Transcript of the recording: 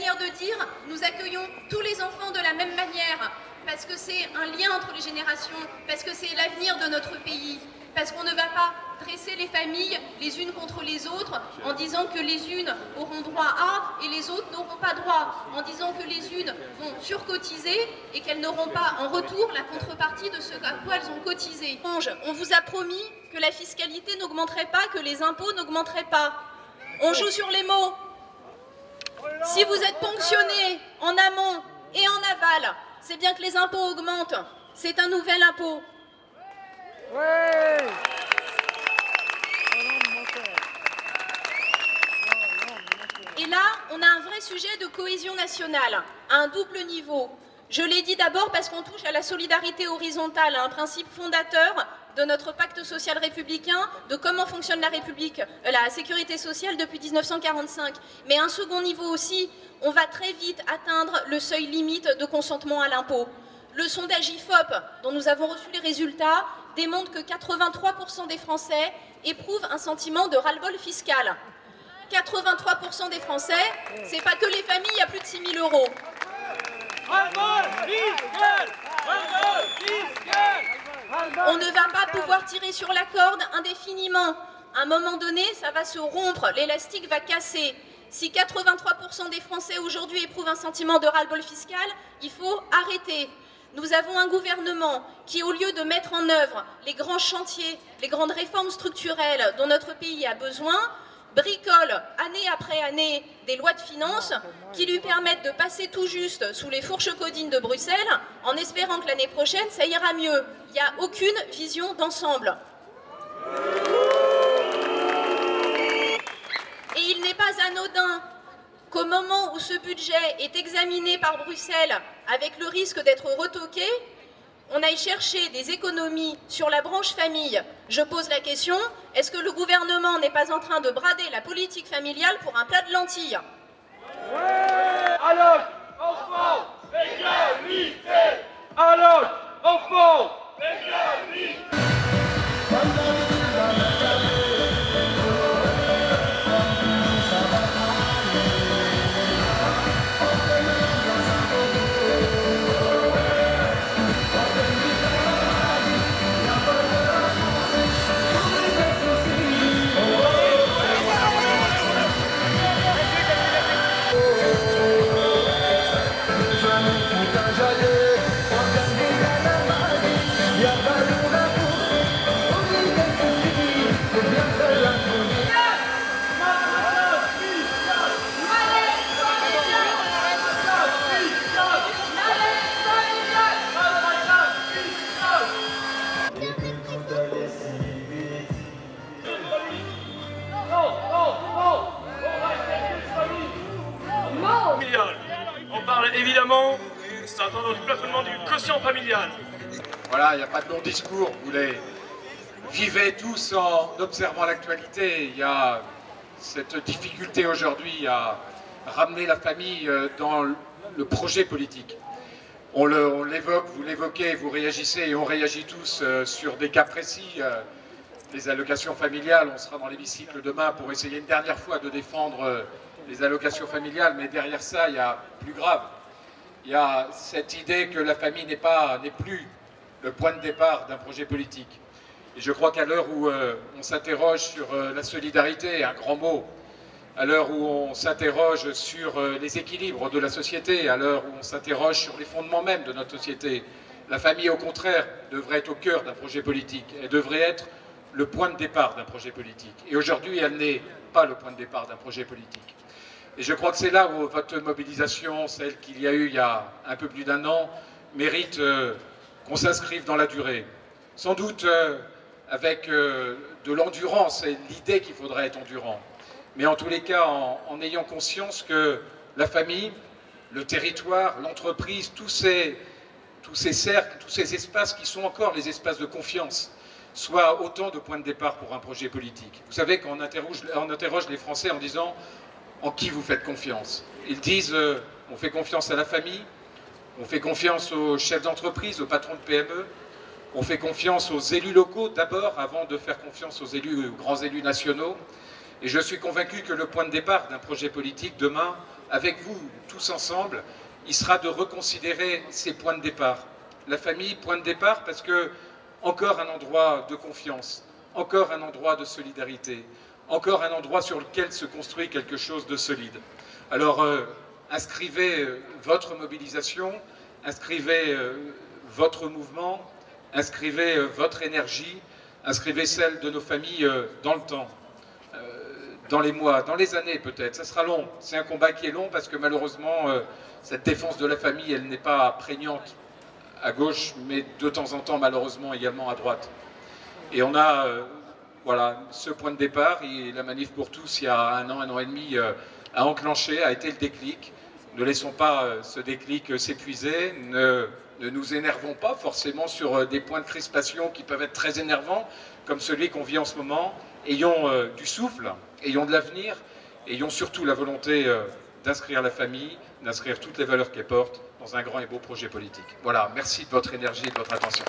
manière de dire « nous accueillons tous les enfants de la même manière », parce que c'est un lien entre les générations, parce que c'est l'avenir de notre pays, parce qu'on ne va pas dresser les familles les unes contre les autres en disant que les unes auront droit à et les autres n'auront pas droit, en disant que les unes vont surcotiser et qu'elles n'auront pas en retour la contrepartie de ce à quoi elles ont cotisé. On vous a promis que la fiscalité n'augmenterait pas, que les impôts n'augmenteraient pas. On joue sur les mots. Si vous êtes ponctionné en amont et en aval, c'est bien que les impôts augmentent. C'est un nouvel impôt. Ouais. Et là, on a un vrai sujet de cohésion nationale, à un double niveau. Je l'ai dit d'abord parce qu'on touche à la solidarité horizontale, à un principe fondateur de notre pacte social républicain, de comment fonctionne la République, la sécurité sociale depuis 1945. Mais à un second niveau aussi, on va très vite atteindre le seuil limite de consentement à l'impôt. Le sondage IFOP, dont nous avons reçu les résultats, démontre que 83% des Français éprouvent un sentiment de ras-le-bol fiscal. 83% des Français, c'est pas que les familles à plus de 6 000 €. On ne va pas pouvoir tirer sur la corde indéfiniment. À un moment donné, ça va se rompre, l'élastique va casser. Si 83% des Français aujourd'hui éprouvent un sentiment de ras-le-bol fiscal, il faut arrêter. Nous avons un gouvernement qui, au lieu de mettre en œuvre les grands chantiers, les grandes réformes structurelles dont notre pays a besoin, bricole année après année des lois de finances qui lui permettent de passer tout juste sous les fourches codines de Bruxelles en espérant que l'année prochaine ça ira mieux. Il n'y a aucune vision d'ensemble. Et il n'est pas anodin qu'au moment où ce budget est examiné par Bruxelles avec le risque d'être retoqué, on aille chercher des économies sur la branche famille. Je pose la question, est-ce que le gouvernement n'est pas en train de brader la politique familiale pour un plat de lentilles? Alors, enfants, égalité. Alors, enfants, égalité. On parle évidemment du plafonnement du quotient familial. Voilà, il n'y a pas de long discours, vous les vivez tous en observant l'actualité. Il y a cette difficulté aujourd'hui à ramener la famille dans le projet politique. On l'évoque, vous l'évoquez, vous réagissez et on réagit tous sur des cas précis. Les allocations familiales, on sera dans l'hémicycle demain pour essayer une dernière fois de défendre les allocations familiales, mais derrière ça, il y a plus grave. Il y a cette idée que la famille n'est plus le point de départ d'un projet politique. Et je crois qu'à l'heure où on s'interroge sur la solidarité, un grand mot, à l'heure où on s'interroge sur les équilibres de la société, à l'heure où on s'interroge sur les fondements même de notre société, la famille, au contraire, devrait être au cœur d'un projet politique. Elle devrait être le point de départ d'un projet politique. Et aujourd'hui, elle n'est pas le point de départ d'un projet politique. Et je crois que c'est là où votre mobilisation, celle qu'il y a eu il y a un peu plus d'1 an, mérite qu'on s'inscrive dans la durée. Sans doute avec de l'endurance, c'est l'idée qu'il faudrait être endurant. Mais en tous les cas, en ayant conscience que la famille, le territoire, l'entreprise, tous ces cercles, tous ces espaces qui sont encore les espaces de confiance, soient autant de points de départ pour un projet politique. Vous savez qu'on interroge les Français en disant « En qui vous faites confiance ?» Ils disent « On fait confiance à la famille, on fait confiance aux chefs d'entreprise, aux patrons de PME, on fait confiance aux élus locaux d'abord, avant de faire confiance aux grands élus nationaux. Et je suis convaincu que le point de départ d'un projet politique demain, avec vous, tous ensemble, il sera de reconsidérer ces points de départ. La famille, point de départ, parce que encore un endroit de confiance, encore un endroit de solidarité, encore un endroit sur lequel se construit quelque chose de solide. Alors, inscrivez votre mobilisation, inscrivez votre mouvement, inscrivez votre énergie, inscrivez celle de nos familles dans le temps, dans les mois, dans les années peut-être. Ça sera long, c'est un combat qui est long parce que malheureusement, cette défense de la famille, elle n'est pas prégnante à gauche, mais de temps en temps, malheureusement, également à droite. Et on a voilà, ce point de départ, et la Manif pour tous, il y a un an et demi, a enclenché, a été le déclic. Ne laissons pas ce déclic s'épuiser, ne nous énervons pas forcément sur des points de crispation qui peuvent être très énervants, comme celui qu'on vit en ce moment. Ayons du souffle, ayons de l'avenir, ayons surtout la volonté d'inscrire la famille, d'inscrire toutes les valeurs qu'elle porte dans un grand et beau projet politique. Voilà, merci de votre énergie et de votre attention.